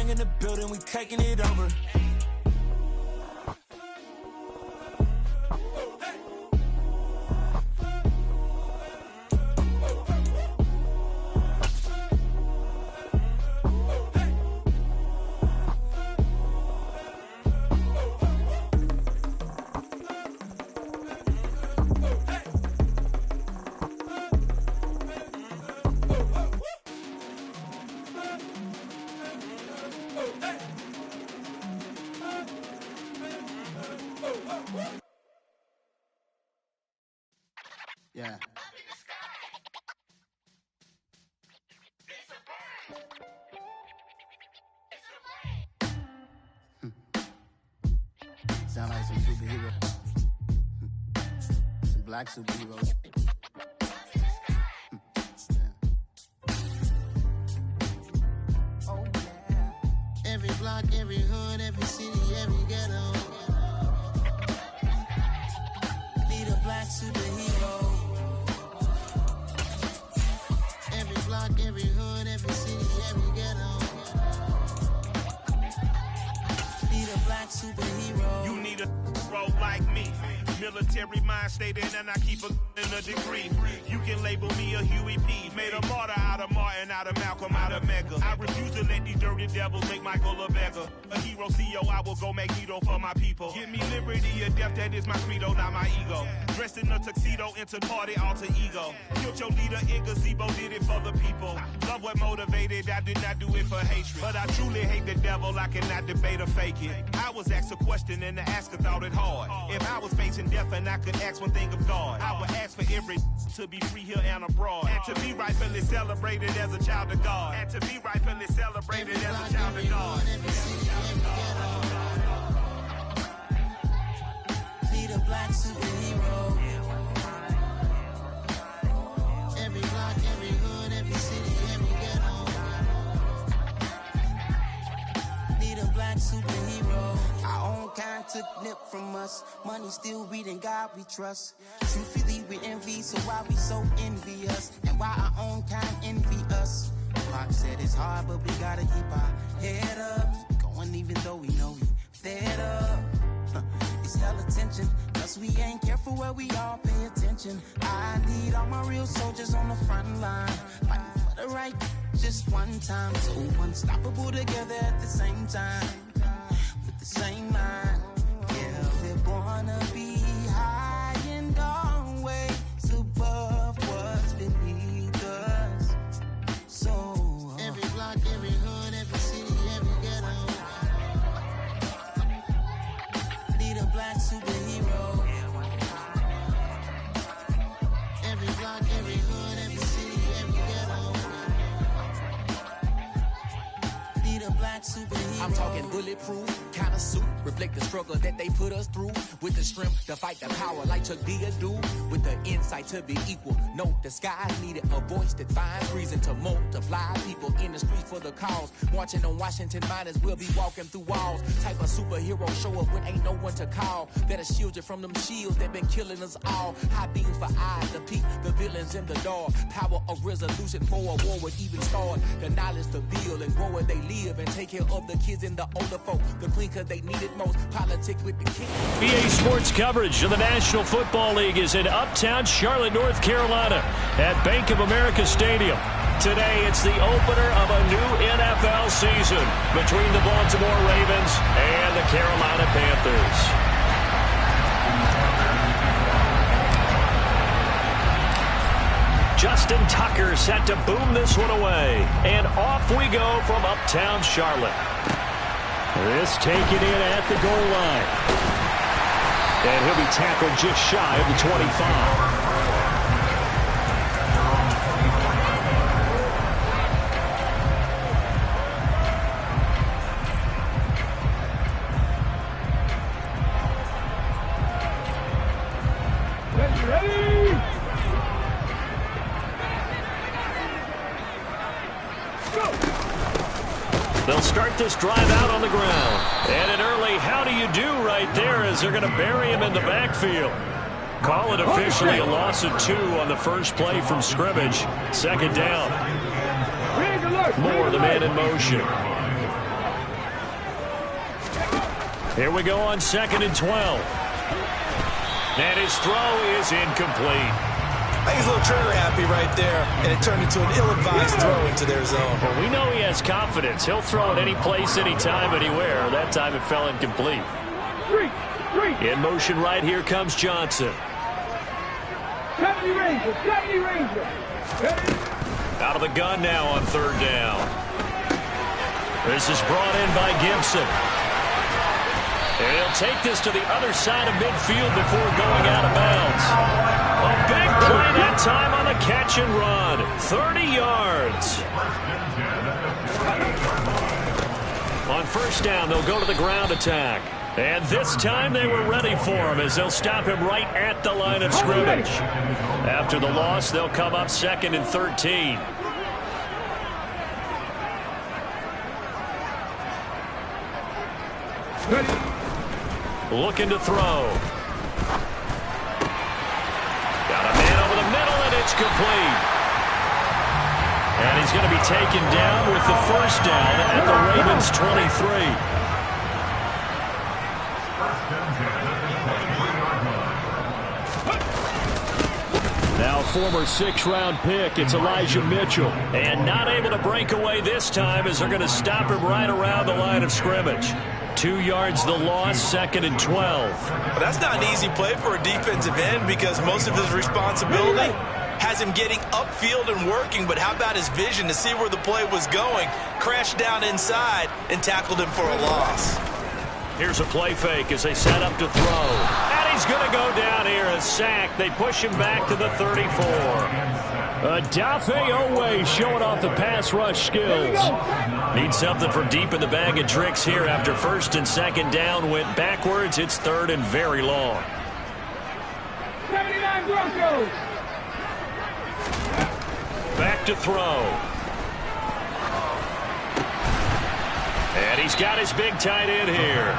gang in the building, we taking it over. Yeah. Sound like some superheroes. Some black superheroes. Oh, yeah. Every block, every hood, every city, every ghetto. Need a black superhero. Every block, every hood, every city, every ghetto. Need a black superhero. You need a role like me. Military mind stated, and I keep in a degree. You can label me a Huey P. Made a martyr out of Martin, out of Malcolm, out of Mega. I refuse to let these dirty devils make Michael a beggar. A hero CEO, I will go Magneto for my people. Give me liberty or death, that is my credo, not my ego. Dressed in a tuxedo, enter party, alter ego. Killed your leader in gazebo, did it for the people. Love what motivated, I did not do it for hatred. But I truly hate the devil, I cannot debate or fake it. I was asked a question and the asker thought it hard. If I was facing death and I could ask one thing of God, I would ask for every to be free here and abroad. And to be rightfully celebrated as a child of God. And to be rightfully celebrated as a child of God. Need a black superhero. Every block, every hood, every city, every ghetto. Need a black superhero. Our own kind took nip from us. Money still reading God we trust. Truthfully we envy, so why we so envious? And why our own kind envy us? Pac said it's hard, but we gotta keep our head up. Going even though we know we fed up. It's hell attention, cause we ain't careful where we all pay attention. I need all my real soldiers on the front line, fighting for the right just one time. So unstoppable together at the same time, with the same mind. Yeah, we're gonna be high and always above what's beneath us. So every block, every hood, every city, every ghetto. Need a black superhero. Every block, every hood, every city, every ghetto. Need a black superhero. I'm talking bulletproof kind of suit, reflect the struggle that they put us through. With the strength to fight the power like Chuck D do. With the insight to be equal. Note the sky needed a voice that finds reason to multiply people in the streets for the cause. Marching on Washington miners will be walking through walls. Type of superhero show up when ain't no one to call. That'll shield you from them shields that been killing us all. High beams for eyes to peek the villains in the dark. Power of resolution for a war would even start. The knowledge to build and grow where they live and take care of the kids and the older folk. The clean cause they need it most. Politics with the kids. BA Sports coverage of the National Football League is in Uptown Charlotte, North Carolina at Bank of America Stadium. Today, it's the opener of a new NFL season between the Baltimore Ravens and the Carolina Panthers. Justin Tucker set to boom this one away. And off we go from Uptown Charlotte. This taken in at the goal line. And he'll be tackled just shy of the 25. They'll start this drive out on the ground. And an early how do you do right there as they're going to bury him in the backfield. Call it officially a loss of 2 on the first play from scrimmage. Second down. More of the man in motion. Here we go on 2nd and 12. And his throw is incomplete. I think he's a little trigger happy right there, and it turned into an ill-advised throw into their zone. Well, we know he has confidence. He'll throw it any place, anytime, anywhere. That time it fell incomplete. In motion right here comes Johnson. 70 Rangers, 70 Rangers. Out of the gun now on 3rd down. This is brought in by Gibson. And he'll take this to the other side of midfield before going out of bounds. A big play that time on the catch and run. 30 yards. On 1st down, they'll go to the ground attack. And this time they were ready for him as they'll stop him right at the line of scrimmage. After the loss, they'll come up 2nd and 13. Looking to throw. Got a man over the middle, and it's complete. And he's going to be taken down with the 1st down at the Ravens' 23. Now former 6th-round pick, it's Elijah Mitchell. And not able to break away this time as they're going to stop him right around the line of scrimmage. 2 yards the loss, 2nd and 12. Well, that's not an easy play for a defensive end because most of his responsibility has him getting upfield and working, but how about his vision to see where the play was going, crashed down inside, and tackled him for a loss. Here's a play fake as they set up to throw. And he's going to go down here, a sack. They push him back to the 34. Dafe Owe showing off the pass rush skills. Need something for deep in the bag of tricks here after 1st and 2nd down went backwards. It's 3rd and very long. 79 Broncos. Back to throw. And he's got his big tight end here.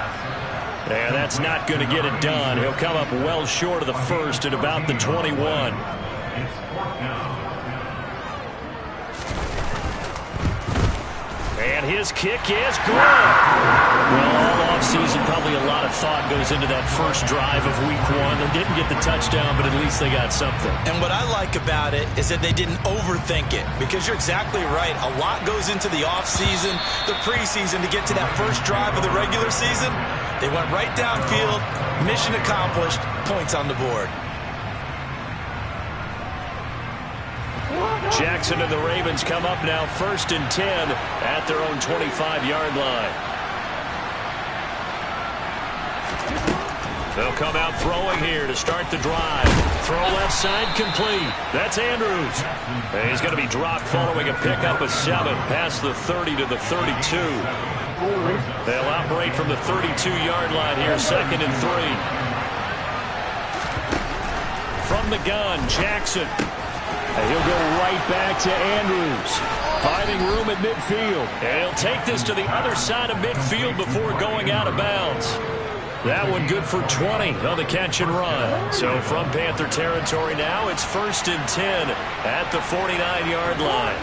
And that's not going to get it done. He'll come up well short of the 1st at about the 21. And his kick is good. Well, all offseason, probably a lot of thought goes into that first drive of week 1. They didn't get the touchdown, but at least they got something. And what I like about it is that they didn't overthink it, because you're exactly right. A lot goes into the offseason, the preseason to get to that first drive of the regular season. They went right downfield, mission accomplished, points on the board. Jackson and the Ravens come up now 1st and 10 at their own 25-yard line. They'll come out throwing here to start the drive. Throw left side complete. That's Andrews. And he's going to be dropped following a pickup of 7 past the 30 to the 32. They'll operate from the 32-yard line here, 2nd and 3. From the gun, Jackson. And he'll go right back to Andrews. Finding room at midfield. And he'll take this to the other side of midfield before going out of bounds. That one good for 20 on the catch and run. So from Panther territory now, it's 1st and 10 at the 49-yard line.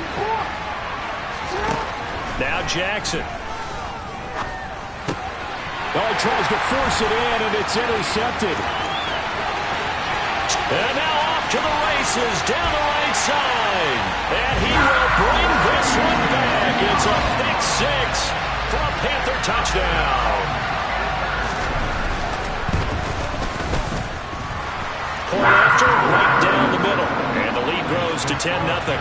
Now Jackson. Well, he tries to force it in, and it's intercepted. And now off to the races down the right side. And he will bring this one back. It's a pick 6 for a Panther touchdown. Point after, right down the middle. And the lead grows to 10-0.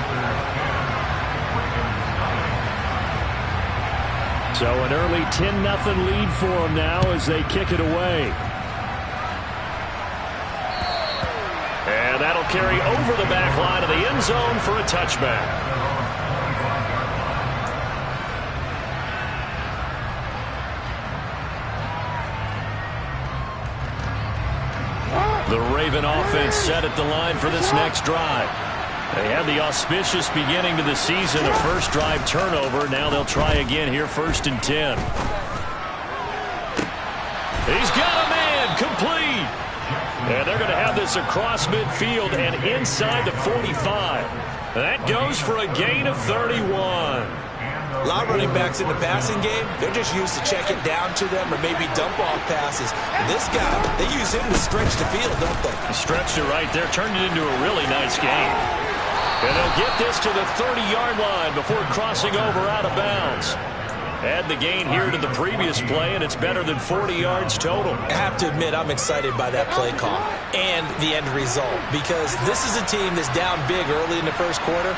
So an early 10-0 lead for them now as they kick it away. And that'll carry over the back line of the end zone for a touchback. The Raven offense set at the line for this next drive. They had the auspicious beginning to the season, a first drive turnover. Now they'll try again here, 1st and 10. He's got a man, complete. And they're going to have this across midfield and inside the 45. That goes for a gain of 31. A lot of running backs in the passing game, they're just used to check it down to them or maybe dump off passes. And this guy, they use him to stretch the field, don't they? He stretched it right there, turned it into a really nice game. And they'll get this to the 30-yard line before crossing over out of bounds. Add the gain here to the previous play, and it's better than 40 yards total. I have to admit, I'm excited by that play call and the end result, because this is a team that's down big early in the first quarter,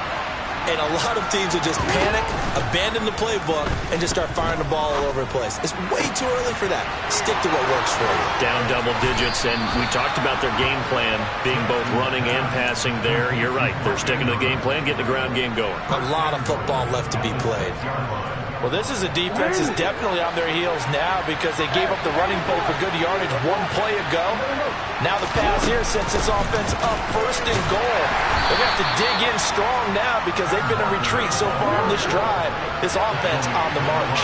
and a lot of teams will just panic, abandon the playbook, and just start firing the ball all over the place. It's way too early for that. Stick to what works for you. Down double digits, and we talked about their game plan being both running and passing there. You're right. They're sticking to the game plan, getting the ground game going. A lot of football left to be played. Well, this is a defense that's definitely on their heels now because they gave up the running play for good yardage one play ago. Now the pass here sets this offense up first and goal. They're going to have to dig in strong now because they've been in retreat so far on this drive. This offense on the march.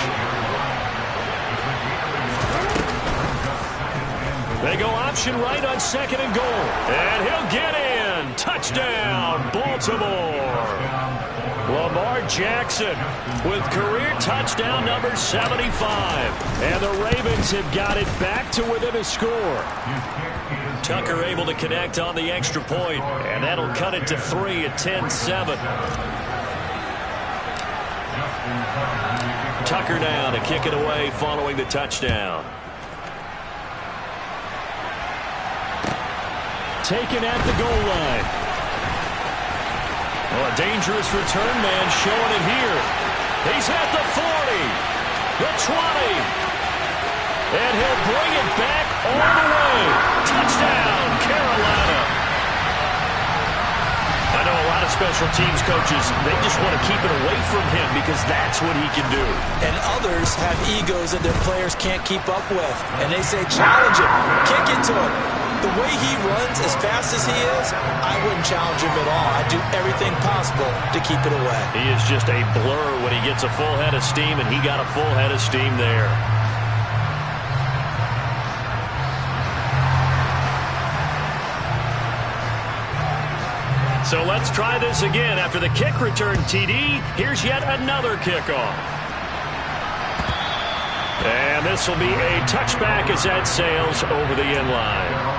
They go option right on second and goal. And he'll get in. Touchdown, Baltimore. Lamar Jackson with career touchdown number 75. And the Ravens have got it back to within a score. Tucker able to connect on the extra point, and that'll cut it to 3 at 10-7. Tucker now to kick it away following the touchdown. Taken at the goal line. Well, a dangerous return man showing it here. He's at the 40, the 20, and he'll bring it back all the way. Touchdown, Carolina. I know a lot of special teams coaches, they just want to keep it away from him because that's what he can do. And others have egos that their players can't keep up with. And they say, challenge him, kick it to him. The way he runs as fast as he is, I wouldn't challenge him at all. I'd do everything possible to keep it away. He is just a blur when he gets a full head of steam, and he got a full head of steam there. So let's try this again. After the kick return TD, here's yet another kickoff. And this will be a touchback as that sails over the end line.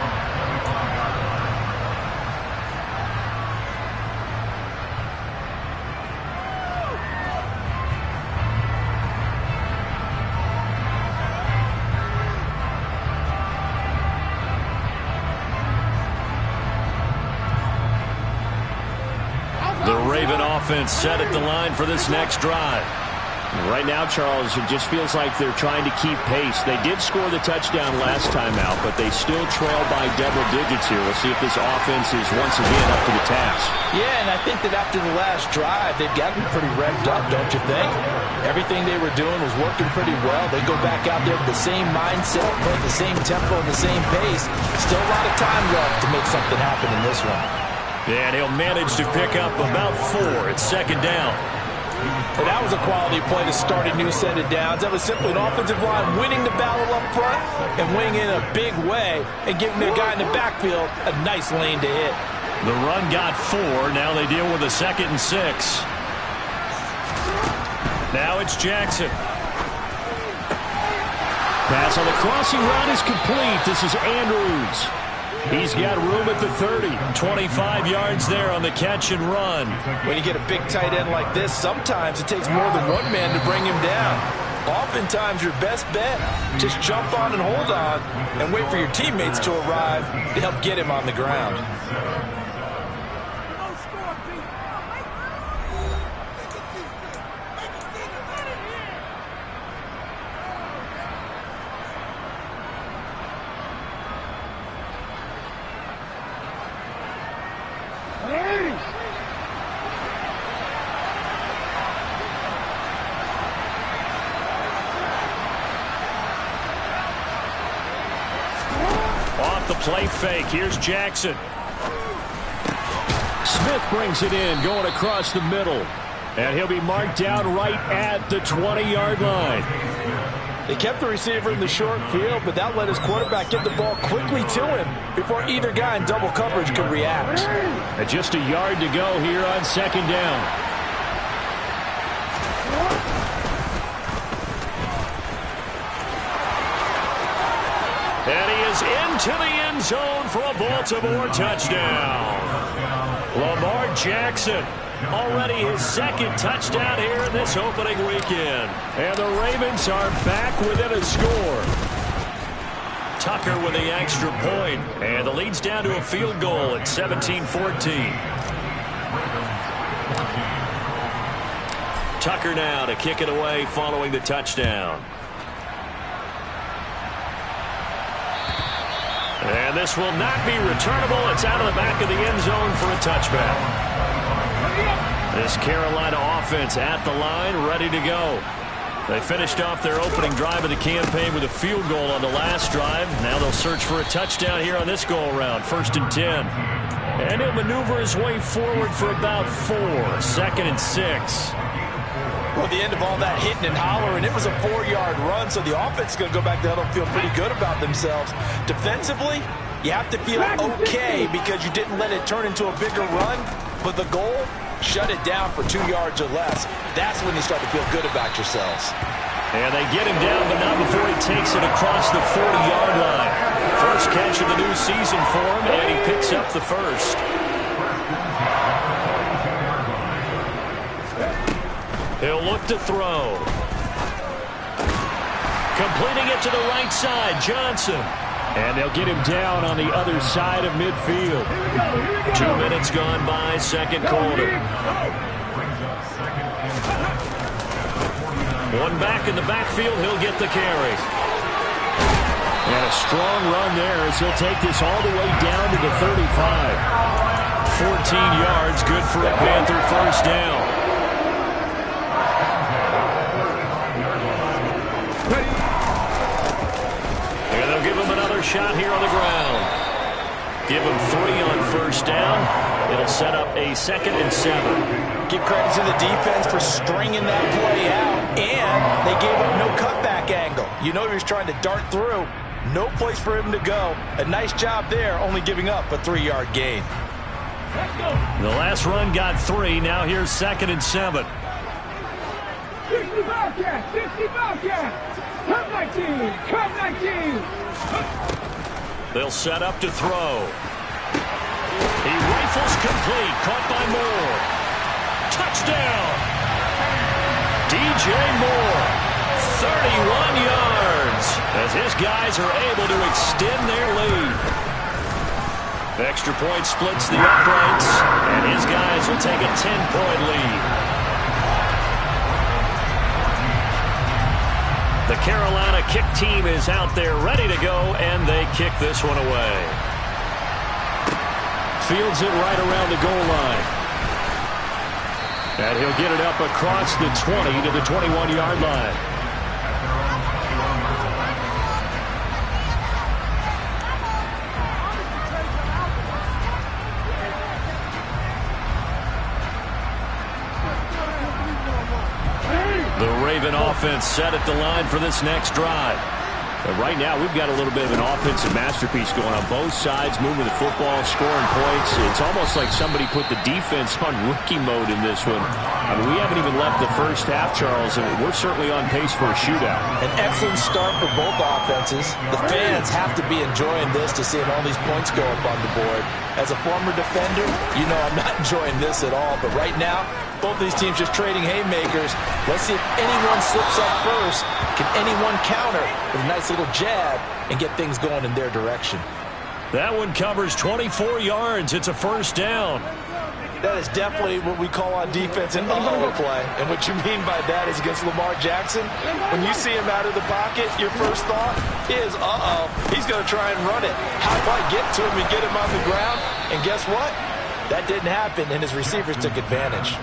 The Raven offense set at the line for this next drive. Right now, Charles, it just feels like they're trying to keep pace. They did score the touchdown last time out, but they still trail by double digits here. We'll see if this offense is once again up to the task. Yeah, and I think that after the last drive, they've gotten pretty revved up, don't you think? Everything they were doing was working pretty well. They go back out there with the same mindset, play the same tempo, the same pace. Still a lot of time left to make something happen in this one. And he'll manage to pick up about 4 at second down. And that was a quality play to start a new set of downs. That was simply an offensive line winning the battle up front and winning in a big way and giving their guy in the backfield a nice lane to hit. The run got 4. Now they deal with a 2nd and 6. Now it's Jackson. Pass on the crossing route is complete. This is Andrews. He's got room at the 30. 25 yards there on the catch and run. When you get a big tight end like this, sometimes it takes more than one man to bring him down. Oftentimes your best bet, just jump on and hold on and wait for your teammates to arrive to help get him on the ground. Off the play fake, here's Jackson. Smith brings it in, going across the middle. And he'll be marked down right at the 20-yard line. They kept the receiver in the short field, but that let his quarterback get the ball quickly to him before either guy in double coverage could react. And just a yard to go here on second down. And he is into the end zone for a Baltimore touchdown. Lamar Jackson, already his second touchdown here in this opening weekend. And the Ravens are back within a score. Tucker with the extra point. And the lead's down to a field goal at 17-14. Tucker now to kick it away following the touchdown. And this will not be returnable. It's out of the back of the end zone for a touchback. This Carolina offense at the line, ready to go. They finished off their opening drive of the campaign with a field goal on the last drive. Now they'll search for a touchdown here on this go-around, 1st and 10. And he'll maneuver his way forward for about 4, 2nd and 6. Well, the end of all that hitting and hollering, it was a 4-yard run, so the offense is going to go back to huddle and feel pretty good about themselves. Defensively, you have to feel okay because you didn't let it turn into a bigger run, but the goal, shut it down for 2 yards or less. That's when you start to feel good about yourselves. And they get him down, but not before he takes it across the 40-yard line. First catch of the new season for him, and he picks up the first. He'll look to throw. Completing it to the right side, Johnson. And they'll get him down on the other side of midfield. 2 minutes gone by, second quarter. One back in the backfield, he'll get the carry. And a strong run there as he'll take this all the way down to the 35. 14 yards, good for a Panther first down. Give him another shot here on the ground. Give him 3 on first down. It'll set up a 2nd and 7. Give credit to the defense for stringing that play out, and they gave up no cutback angle. You know he was trying to dart through. No place for him to go. A nice job there, only giving up a 3-yard gain. The last run got 3. Now here's 2nd and 7. 60 Bobcats! 60 Bobcats! Come 19! Come 19! They'll set up to throw. He rifles complete. Caught by Moore. Touchdown! DJ Moore. 31 yards as his guys are able to extend their lead. The extra point splits the uprights, and his guys will take a 10-point lead. The Carolina kick team is out there ready to go, and they kick this one away. Fields it right around the goal line. And he'll get it up across the 20 to the 21-yard line. The Raven offense set at the line for this next drive. But right now, we've got a little bit of an offensive masterpiece going on both sides, moving the football, scoring points. It's almost like somebody put the defense on rookie mode in this one. I mean, we haven't even left the first half, Charles, and we're certainly on pace for a shootout. An excellent start for both offenses. The fans have to be enjoying this to seeing all these points go up on the board. As a former defender, you know I'm not enjoying this at all. But right now, both these teams just trading haymakers. Let's see if anyone slips up first. Can anyone counter with a nice little jab and get things going in their direction? That one covers 24 yards. It's a first down. That is definitely what we call on defense an uh-oh play. And what you mean by that is against Lamar Jackson, when you see him out of the pocket, your first thought is, uh-oh, he's going to try and run it. How do I get to him and get him on the ground? And guess what? That didn't happen, and his receivers took advantage.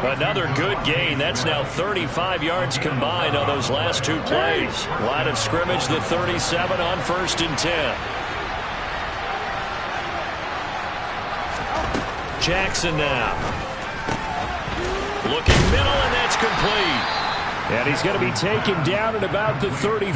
Another good gain. That's now 35 yards combined on those last 2 plays. Line of scrimmage, the 37 on 1st and 10. Jackson now. Looking middle, and that's complete. And he's going to be taken down at about the 33.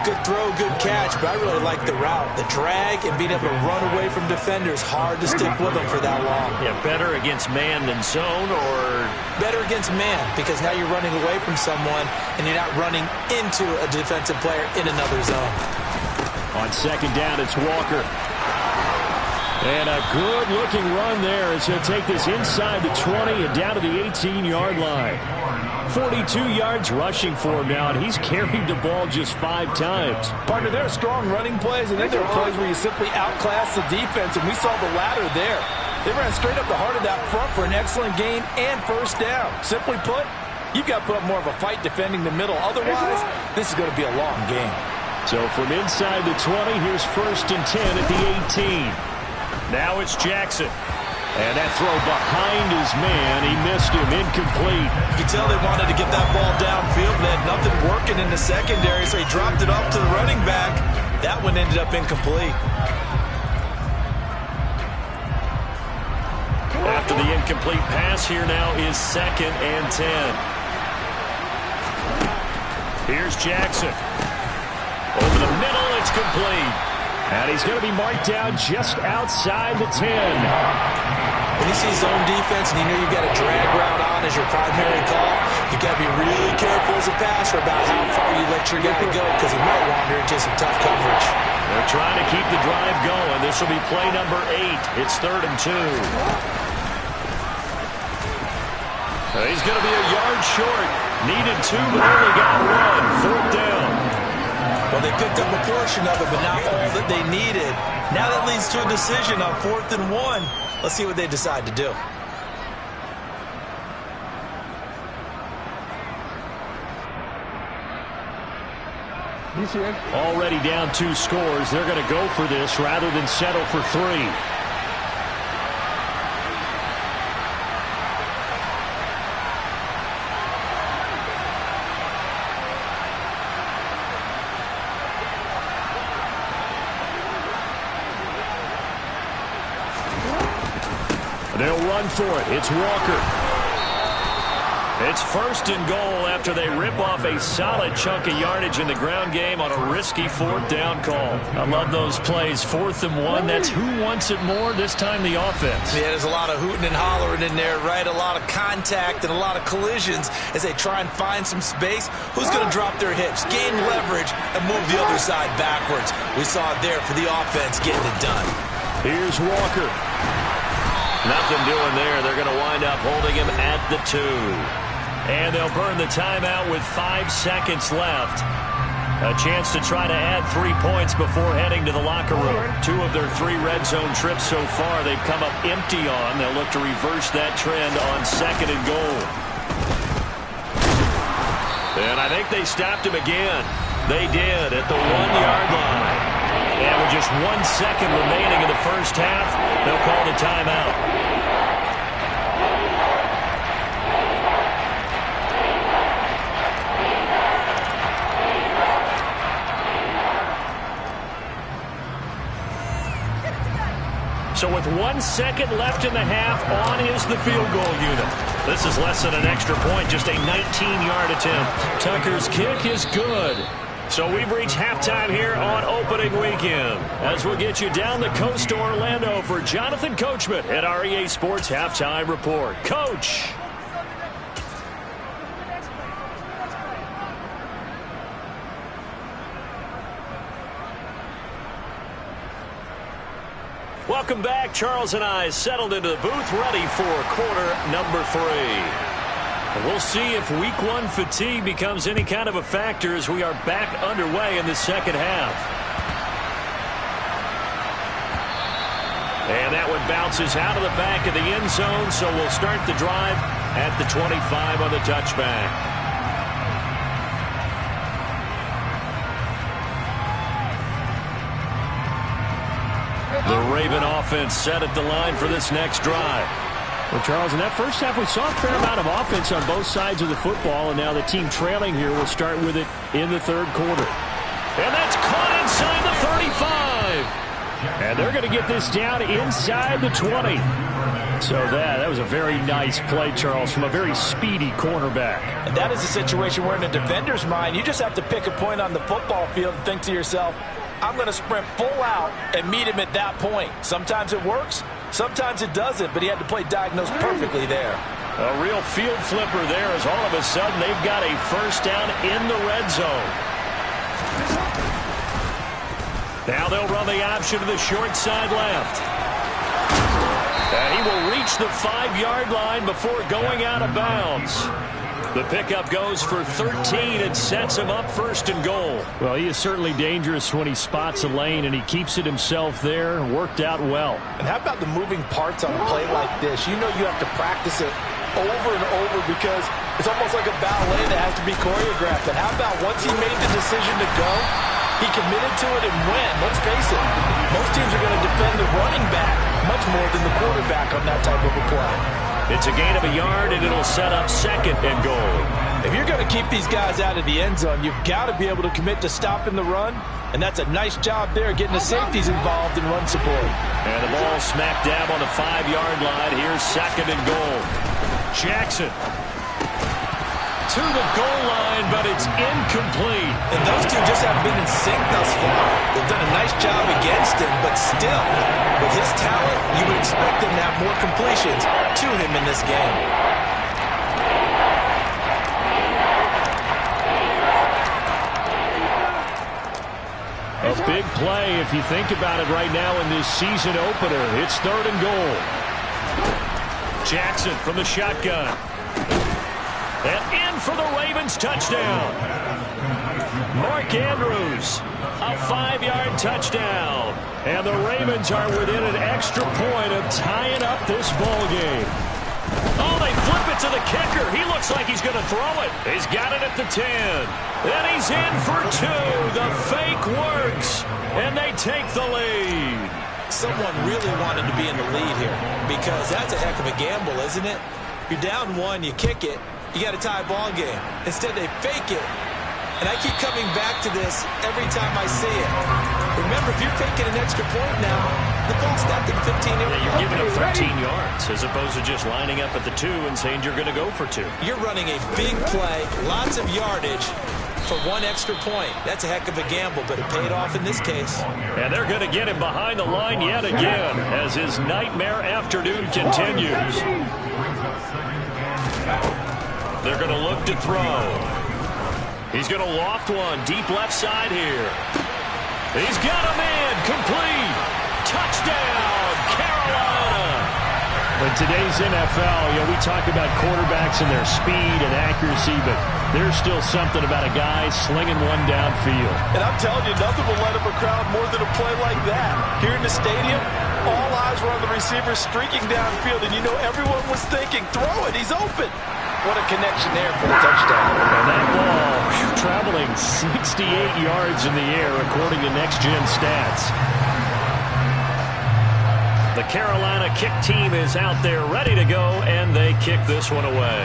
Good throw, good catch, but I really like the route. The drag and being able to run away from defenders, hard to stick with them for that long. Yeah, better against man than zone, or? Better against man, because now you're running away from someone and you're not running into a defensive player in another zone. On second down, it's Walker. And a good-looking run there as he'll take this inside the 20 and down to the 18-yard line. 42 yards rushing for him now, and he's carried the ball just 5 times. Partner, there are strong running plays, and then there are plays where you simply outclass the defense, and we saw the latter there. They ran straight up the heart of that front for an excellent gain and first down. Simply put, you've got to put up more of a fight defending the middle. Otherwise, this is going to be a long game. So from inside the 20, here's 1st and 10 at the 18. Now it's Jackson. And that throw behind his man, he missed him, incomplete. You can tell they wanted to get that ball downfield, but they had nothing working in the secondary, so he dropped it off to the running back. That one ended up incomplete. After the incomplete pass, here now is 2nd and 10. Here's Jackson. Over the middle, it's complete. And he's going to be marked down just outside the 10. When you see zone defense and you know you've got a drag route on as your primary call, you've got to be really careful as a passer about how far you let your guy go because he might wander into some tough coverage. They're trying to keep the drive going. This will be play number 8. It's 3rd and 2. He's going to be a yard short. Needed 2, but only got 1. 4th down. Well, they picked up a portion of it, but not all that they needed. Now that leads to a decision on 4th and 1. Let's see what they decide to do. Already down 2 scores. They're going to go for this rather than settle for 3. They'll run for it. It's Walker. It's 1st and goal after they rip off a solid chunk of yardage in the ground game on a risky 4th down call. I love those plays. 4th and 1. That's who wants it more, this time the offense. Yeah, there's a lot of hooting and hollering in there, right? A lot of contact and a lot of collisions as they try and find some space. Who's going to drop their hips, gain leverage, and move the other side backwards? We saw it there for the offense getting it done. Here's Walker. Nothing doing there. They're going to wind up holding him at the 2. And they'll burn the timeout with 5 seconds left. A chance to try to add 3 points before heading to the locker room. 2 of their 3 red zone trips so far they've come up empty on. They'll look to reverse that trend on 2nd and goal. And I think they stopped him again. They did at the 1-yard line. And with just 1 second remaining in the first half, they'll call the timeout. So with 1 second left in the half, on is the field goal unit. This is less than an extra point, just a 19-yard attempt. Tucker's kick is good. So we've reached halftime here on opening weekend. As we'll get you down the coast to Orlando for Jonathan Coachman at our EA Sports Halftime Report. Coach! Welcome back. Charles and I settled into the booth ready for quarter number 3. We'll see if week 1 fatigue becomes any kind of a factor as we are back underway in the second half. And that one bounces out of the back of the end zone, so we'll start the drive at the 25 on the touchback. The Raven offense set at the line for this next drive. Well, Charles, in that first half, we saw a fair amount of offense on both sides of the football, and now the team trailing here will start with it in the 3rd quarter. And that's caught inside the 35. And they're going to get this down inside the 20. So that was a very nice play, Charles, from a very speedy cornerback. And that is a situation where in a defender's mind, you just have to pick a point on the football field and think to yourself, I'm going to sprint full out and meet him at that point. Sometimes it works, sometimes it doesn't, but he had to play diagnose perfectly there. A real field flipper there as all of a sudden they've got a first down in the red zone. Now they'll run the option to the short side left. And he will reach the 5-yard line before going out of bounds. The pickup goes for 13 and sets him up first and goal. Well, he is certainly dangerous when he spots a lane, and he keeps it himself there. Worked out well. And how about the moving parts on a play like this? You know you have to practice it over and over because it's almost like a ballet that has to be choreographed. But how about once he made the decision to go, he committed to it and went. Let's face it, most teams are going to defend the running back much more than the quarterback on that type of a play. It's a gain of a yard, and it'll set up second and goal. If you're going to keep these guys out of the end zone, you've got to be able to commit to stopping the run, and that's a nice job there getting the safeties involved in run support. And the ball smack dab on the 5-yard line. Here's second and goal. Jackson to the goal line, but it's incomplete. And those two just haven't been in sync thus far. They've done a nice job against him, but still, with his talent, you would expect him to have more completions to him in this game. A big play if you think about it right now in this season opener. It's third and goal. Jackson from the shotgun. And in for the Ravens touchdown. Mark Andrews, a 5-yard touchdown. And the Ravens are within an extra point of tying up this ball game. Oh, they flip it to the kicker. He looks like he's going to throw it. He's got it at the 10. Then he's in for 2. The fake works. And they take the lead. Someone really wanted to be in the lead here because that's a heck of a gamble, isn't it? You're down 1, you kick it. You got a tie ball game. Instead, they fake it. And I keep coming back to this every time I see it. Remember, if you're faking an extra point now, the ball's snapped at 15. Yeah, you're giving up 13 yards as opposed to just lining up at the 2 and saying you're going to go for 2. You're running a big play, lots of yardage for 1 extra point. That's a heck of a gamble, but it paid off in this case. And they're going to get him behind the line yet again as his nightmare afternoon continues. They're going to look to throw. He's going to loft one deep left side here. He's got a man complete. Touchdown, Carolina. In today's NFL, we talk about quarterbacks and their speed and accuracy, but there's still something about a guy slinging one downfield. And I'm telling you, nothing will light up a crowd more than a play like that. Here in the stadium, all eyes were on the receiver streaking downfield, and you know everyone was thinking, throw it, he's open. What a connection there for the touchdown. And that ball traveling 68 yards in the air, according to Next Gen Stats. The Carolina kick team is out there ready to go, and they kick this one away.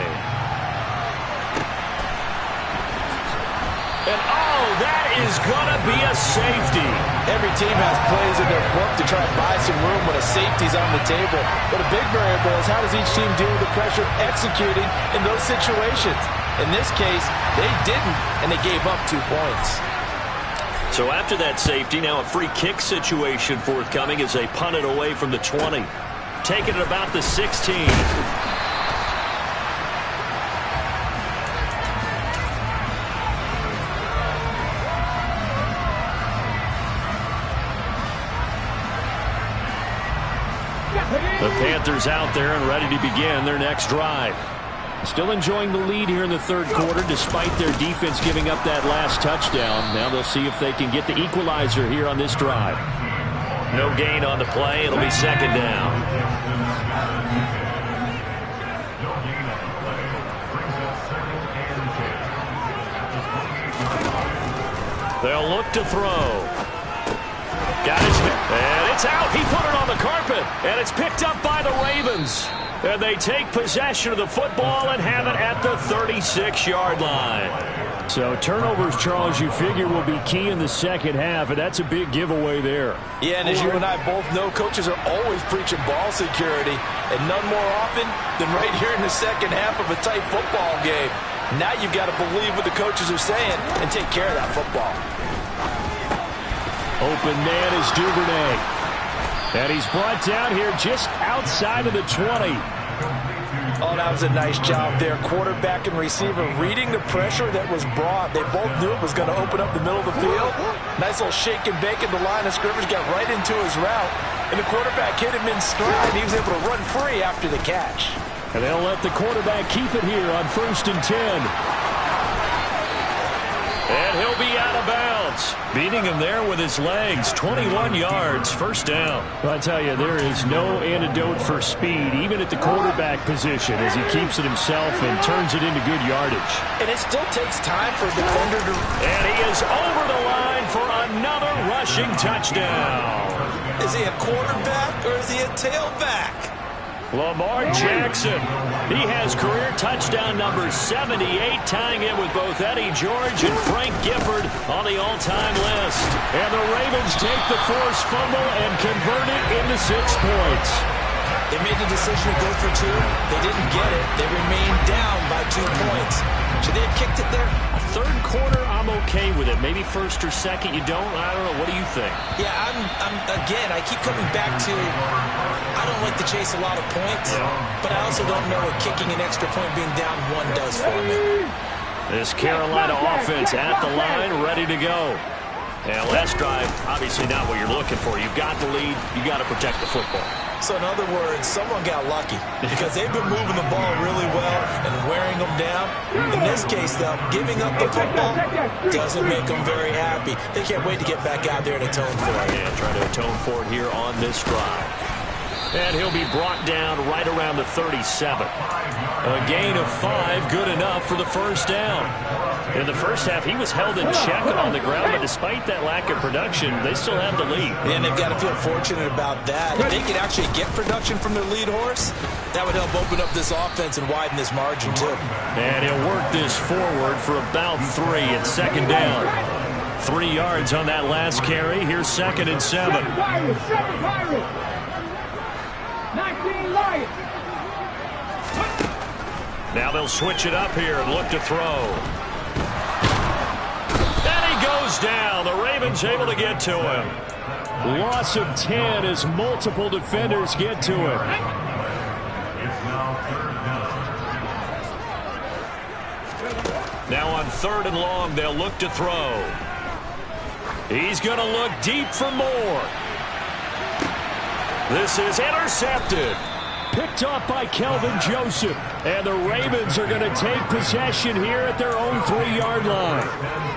And oh, that is going to be a safety. Every team has plays in their book to try and buy some room when a safety's on the table. But a big variable is how does each team deal with the pressure of executing in those situations. In this case, they didn't, and they gave up 2 points. So after that safety, now a free kick situation forthcoming as they punt it away from the 20. Taking it about the 16. The Panthers out there and ready to begin their next drive. Still enjoying the lead here in the third quarter despite their defense giving up that last touchdown. Now they'll see if they can get the equalizer here on this drive. No gain on the play. It'll be second down. They'll look to throw. Got it. And it's out. He put it on the carpet. And it's picked up by the Ravens. And they take possession of the football and have it at the 36-yard line. So turnovers, Charles, you figure will be key in the second half, and that's a big giveaway there. Yeah, and as you and I both know, coaches are always preaching ball security, and none more often than right here in the second half of a tight football game. Now you've got to believe what the coaches are saying and take care of that football. Open man is Duvernay. And he's brought down here just outside of the 20. Oh, that was a nice job there. Quarterback and receiver reading the pressure that was brought. They both knew it was going to open up the middle of the field. Nice little shake and bake at the line of scrimmage, got right into his route. And the quarterback hit him in stride. He was able to run free after the catch. And they'll let the quarterback keep it here on 1st and 10. And he'll be out of bounds. Beating him there with his legs. 21 yards, 1st down. Well, I tell you, there is no antidote for speed, even at the quarterback position, as he keeps it himself and turns it into good yardage. And it still takes time for a defender to... And he is over the line for another rushing touchdown. Is he a quarterback or is he a tailback? Lamar Jackson. He has career touchdown number 78, tying it with both Eddie George and Frank Gifford on the all-time list. And the Ravens take the forced fumble and convert it into 6 points. They made the decision to go for 2. They didn't get it. They remained down by 2 points. Should they have kicked it there? A 3rd quarter, I'm okay with it. Maybe 1st or 2nd, you don't? I don't know. What do you think? Yeah, again, I keep coming back to, I don't like to chase a lot of points, but I also don't know what kicking an extra point being down 1 does for me. This Carolina offense at the line, ready to go. And last drive, obviously not what you're looking for. You've got the lead. You got to protect the football. So in other words, someone got lucky because they've been moving the ball really well and wearing them down. In this case, though, giving up the football doesn't make them very happy. They can't wait to get back out there and atone for it. And try to atone for it here on this drive. And he'll be brought down right around the 37. A gain of 5, good enough for the 1st down. In the first half, he was held in check on the ground, but despite that lack of production, they still have the lead. And they've got to feel fortunate about that. If they could actually get production from their lead horse, that would help open up this offense and widen this margin, too. And he'll work this forward for about 3 at 2nd down. 3 yards on that last carry. Here's 2nd and 7. 19 Lions. Now they'll switch it up here and look to throw. And he goes down. The Ravens able to get to him. Loss of 10 as multiple defenders get to him. Now on 3rd and long, they'll look to throw. He's going to look deep for more. This is intercepted. Picked off by Kelvin Joseph. And the Ravens are going to take possession here at their own 3-yard line.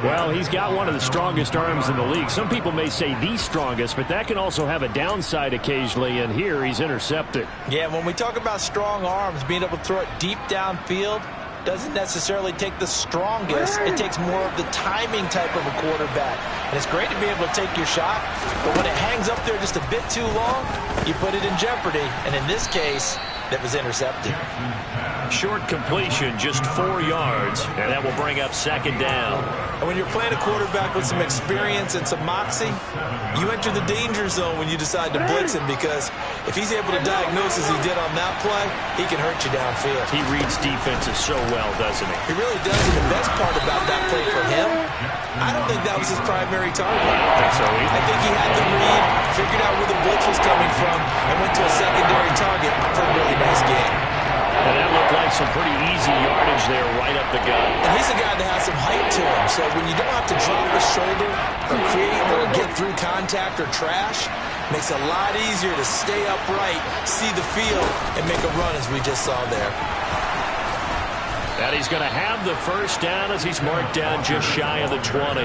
Well, he's got one of the strongest arms in the league. Some people may say the strongest, but that can also have a downside occasionally, and here he's intercepted. Yeah, when we talk about strong arms, being able to throw it deep downfield doesn't necessarily take the strongest. It takes more of the timing type of a quarterback. And it's great to be able to take your shot, but when it hangs up there just a bit too long, you put it in jeopardy. And in this case, that was intercepted. Short completion, just 4 yards, and that will bring up 2nd down. And when you're playing a quarterback with some experience and some moxie, you enter the danger zone when you decide to blitz him, because if he's able to diagnose as he did on that play, he can hurt you downfield. He reads defenses so well, doesn't he? He really does, and the best part about that play for him, I don't think that was his primary target. I don't think so either. I think he had the read, figured out where the blitz was coming from, and went to a secondary target for a really nice game. And that looked like some pretty easy yardage there right up the gut. And he's a guy that has some height to him, so when you don't have to drop a shoulder or create or get through contact or trash, makes it a lot easier to stay upright, see the field, and make a run as we just saw there. And he's going to have the 1st down as he's marked down just shy of the 20.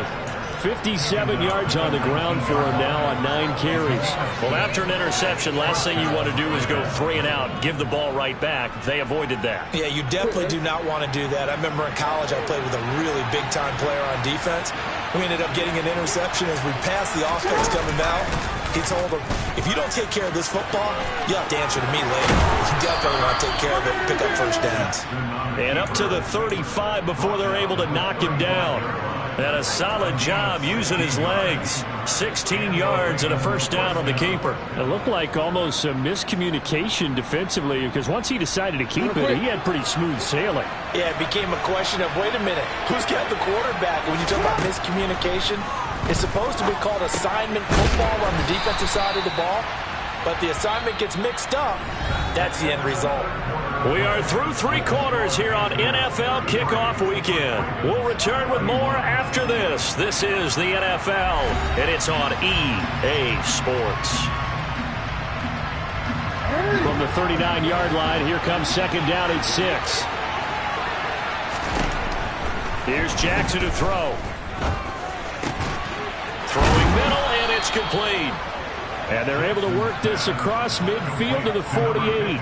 57 yards on the ground for him now on 9 carries. Well, after an interception, last thing you want to do is go 3 and out, give the ball right back. They avoided that. Yeah, you definitely do not want to do that. I remember in college I played with a really big-time player on defense. We ended up getting an interception as we passed the offense coming out. He told him, if you don't take care of this football, you'll have to answer to me later. You definitely want to take care of it and pick up 1st downs. And up to the 35 before they're able to knock him down. And a solid job using his legs. 16 yards and a 1st down on the keeper. It looked like almost some miscommunication defensively, because once he decided to keep it, he had pretty smooth sailing. Yeah, it became a question of, wait a minute, who's got the quarterback? When you talk about miscommunication, it's supposed to be called assignment football on the defensive side of the ball, but the assignment gets mixed up. That's the end result. We are through 3 quarters here on NFL Kickoff Weekend. We'll return with more after this. This is the NFL, and it's on EA Sports. From the 39-yard line, here comes second down at 6. Here's Jackson to throw. Throwing middle, and it's complete. And they're able to work this across midfield to the 48.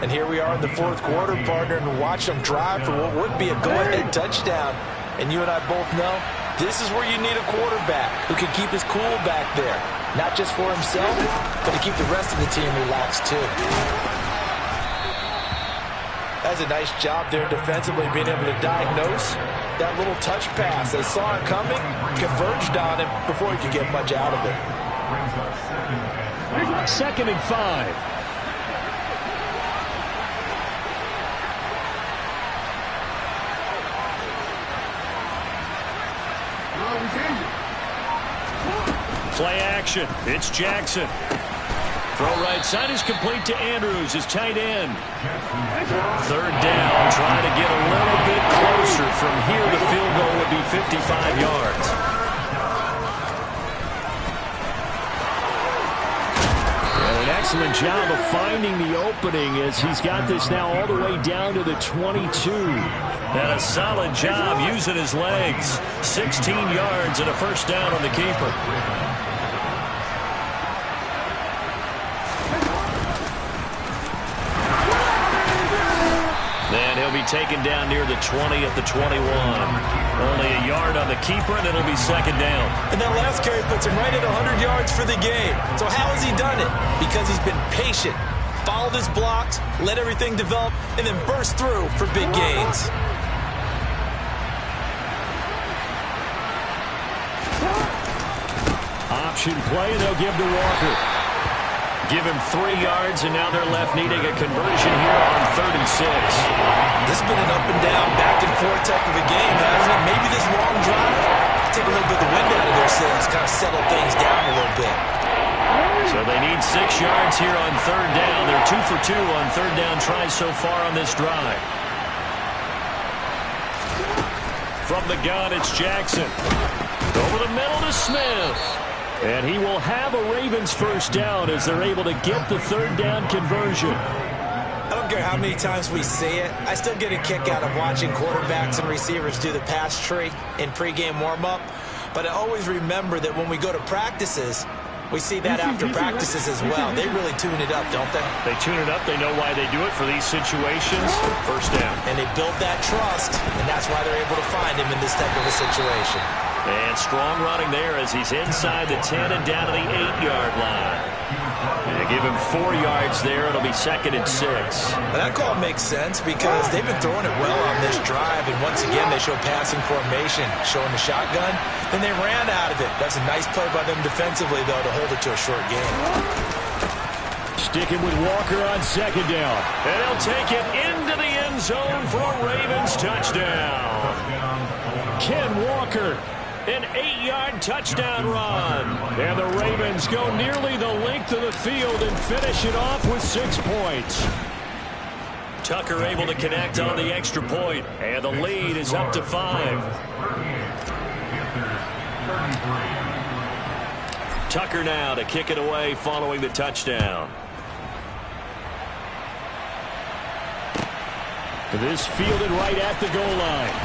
And here we are in the fourth quarter, partner, and watch them drive for what would be a go-ahead touchdown. And you and I both know this is where you need a quarterback who can keep his cool back there. Not just for himself, but to keep the rest of the team relaxed too. That's a nice job there defensively, being able to diagnose that little touch pass. They saw it coming, converged on him before he could get much out of it. 2nd and 5. Play action. It's Jackson. Throw right side is complete to Andrews, his tight end. 3rd down, trying to get a little bit closer. From here, the field goal would be 55 yards. And an excellent job of finding the opening as he's got this now all the way down to the 22. And a solid job using his legs. 16 yards and a first down on the keeper. Then he'll be taken down near the 20 at the 21. Only a yard on the keeper, and it'll be second down. And that last carry puts him right at 100 yards for the game. So how has he done it? Because he's been patient, followed his blocks, let everything develop, and then burst through for big gains. Option play, and they'll give to Walker. Give him 3 yards, and now they're left needing a conversion here on 3rd and 6. This has been an up and down, back and forth type of a game, hasn't it? Maybe this long drive take a little bit of the wind out of their sails, kind of settle things down a little bit. So they need 6 yards here on 3rd down. They're 2 for 2 on 3rd down tries so far on this drive. From the gun, it's Jackson. Over the middle to Smith. And he will have a Ravens first down as they're able to get the 3rd down conversion. I don't care how many times we see it. I still get a kick out of watching quarterbacks and receivers do the pass tree in pregame warm-up. But I always remember that when we go to practices, we see that after practices as well. They really tune it up, don't they? They tune it up. They know why they do it for these situations. First down. And they build that trust, and that's why they're able to find him in this type of a situation. And strong running there as he's inside the 10 and down to the 8-yard line. And they give him 4 yards there. It'll be 2nd and 6. But that call makes sense because they've been throwing it well on this drive. And once again, they show passing formation, showing the shotgun. Then they ran out of it. That's a nice play by them defensively, though, to hold it to a short game. Sticking with Walker on 2nd down. And he'll take it into the end zone for a Ravens touchdown. Ken Walker. An 8-yard touchdown run. And the Ravens go nearly the length of the field and finish it off with 6 points. Tucker able to connect on the extra point, and the lead is up to 5. Tucker now to kick it away following the touchdown. This fielded right at the goal line.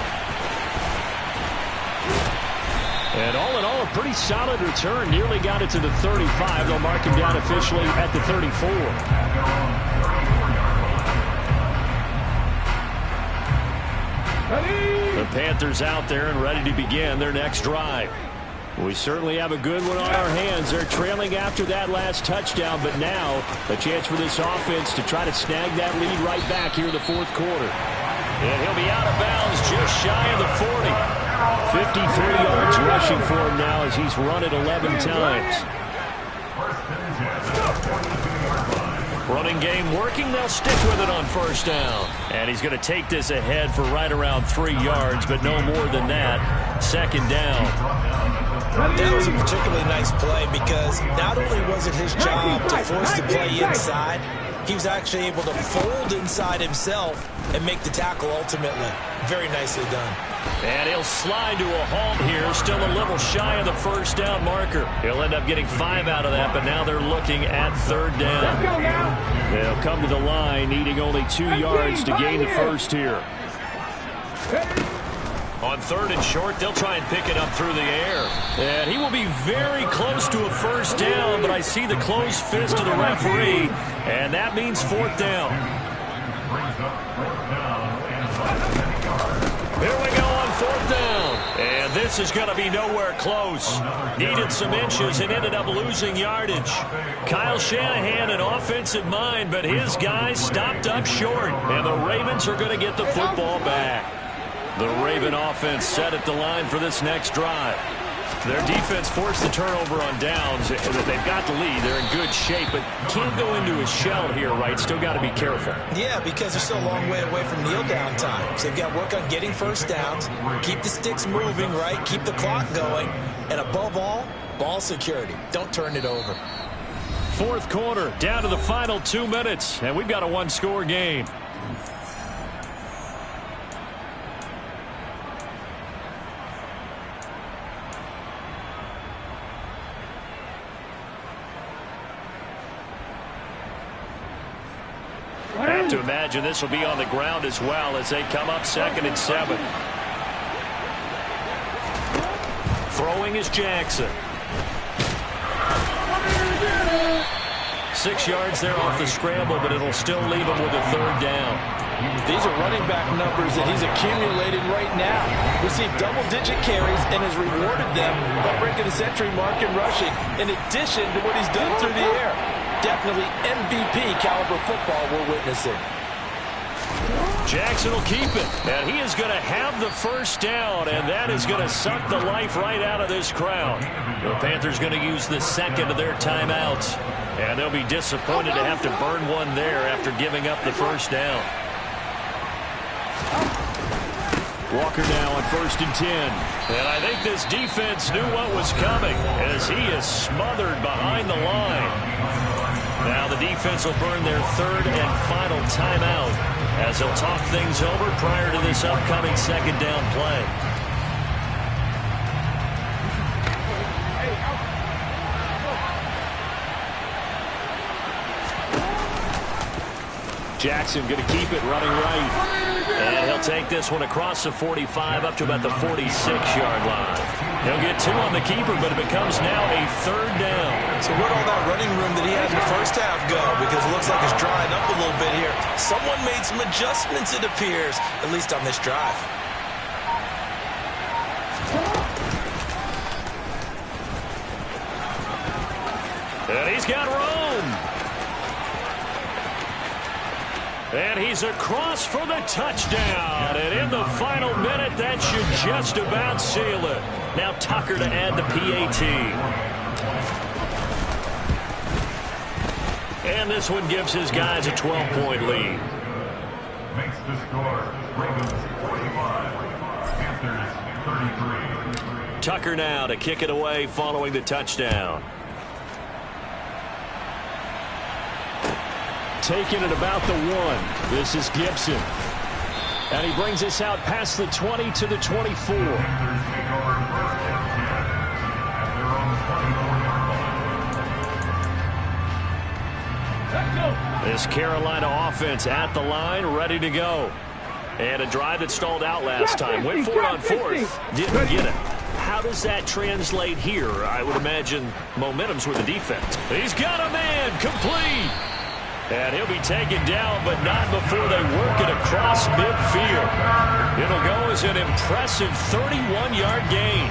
And all in all, a pretty solid return. Nearly got it to the 35. They'll mark him down officially at the 34. The Panthers out there and ready to begin their next drive. We certainly have a good one on our hands. They're trailing after that last touchdown, but now a chance for this offense to try to snag that lead right back here in the fourth quarter. And he'll be out of bounds just shy of the 40. 53 yards rushing for him now as he's run it 11 times. Running game working. They'll stick with it on first down. And he's going to take this ahead for right around 3 yards, but no more than that. 2nd down. That was a particularly nice play because not only was it his job to force the play inside, he was actually able to fold inside himself and make the tackle ultimately. Very nicely done. And he'll slide to a halt here, still a little shy of the first down marker. He'll end up getting 5 out of that, but now they're looking at 3rd down. They'll come to the line, needing only 2 yards to gain the first here. On 3rd and short, they'll try and pick it up through the air. And he will be very close to a first down, but I see the closed fist of the referee, and that means 4th down. Here we go on 4th down. And this is going to be nowhere close. Needed some inches and ended up losing yardage. Kyle Shanahan, an offensive mind, but his guys stopped up short. And the Ravens are going to get the football back. The Raven offense set at the line for this next drive. Their defense forced the turnover on downs. They've got the lead. They're in good shape, but can't go into a shell here, right? Still got to be careful. Yeah, because they're still a long way away from kneel down time. So they've got to work on getting first downs, keep the sticks moving, right? Keep the clock going. And above all, ball security. Don't turn it over. 4th quarter, down to the final 2 minutes, and we've got a 1-score game. I have to imagine this will be on the ground as well as they come up 2nd and 7. Throwing is Jackson. 6 yards there off the scramble, but it'll still leave him with a 3rd down. These are running back numbers that he's accumulating right now. Received double-digit carries and has rewarded them by breaking the century mark in rushing, in addition to what he's done through the air. Definitely MVP caliber football we're witnessing. Jackson will keep it, and he is going to have the first down, and that is going to suck the life right out of this crowd. The Panthers going to use the 2nd of their timeouts, and they'll be disappointed to have to burn one there after giving up the first down. Walker now on 1st and 10. And I think this defense knew what was coming as he is smothered behind the line. Now the defense will burn their 3rd and final timeout as they'll talk things over prior to this upcoming 2nd down play. Jackson going to keep it running right. And he'll take this one across the 45 up to about the 46-yard line. He'll get 2 on the keeper, but it becomes now a 3rd down. So where'd all that running room that he had in the first half go? Because it looks like it's drying up a little bit here. Someone made some adjustments, it appears, at least on this drive. And he's got room. And he's across for the touchdown. And in the final minute, that should just about seal it. Now Tucker to add the PAT. And this one gives his guys a 12-point lead. Makes the score Ravens 45, Panthers 33. Tucker now to kick it away following the touchdown. Taking it about the 1. This is Gibson. And he brings us out past the 20 to the 24. This Carolina offense at the line, ready to go. And a drive that stalled out last time. Went for it on 4th. Didn't get it. How does that translate here? I would imagine momentum's with the defense. He's got a man, complete. And he'll be taken down, but not before they work it across midfield. It'll go as an impressive 31-yard gain.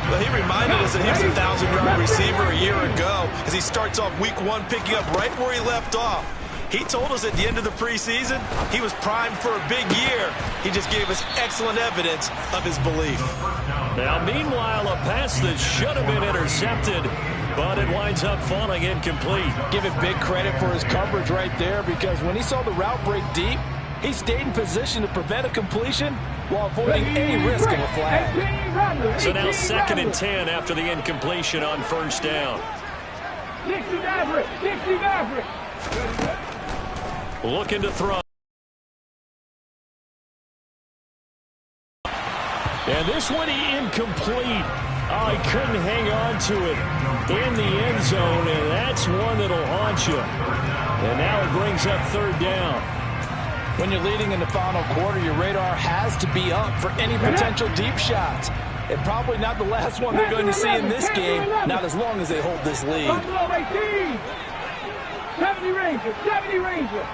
Well, he reminded us that he was a 1,000-yard receiver a year ago as he starts off week 1 picking up right where he left off. He told us at the end of the preseason he was primed for a big year. He just gave us excellent evidence of his belief. Now, meanwhile, a pass that should have been intercepted, but it winds up falling incomplete. Give him big credit for his coverage right there, because when he saw the route break deep, he stayed in position to prevent a completion while avoiding any risk of a flag. So now 2nd and 10 after the incompletion on 1st down. looking to throw. And this one incomplete. Oh, he couldn't hang on to it in the end zone, and that's one that'll haunt you. And now it brings up third down. When you're leading in the final quarter, your radar has to be up for any potential deep shots. And probably not the last one they're going to see in this game, not as long as they hold this lead. 70 Ranger.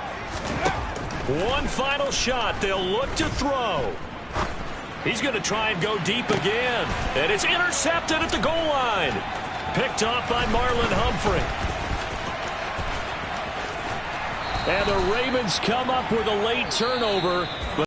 One final shot. They'll look to throw. He's going to try and go deep again. And it's intercepted at the goal line. Picked off by Marlon Humphrey. And the Ravens come up with a late turnover.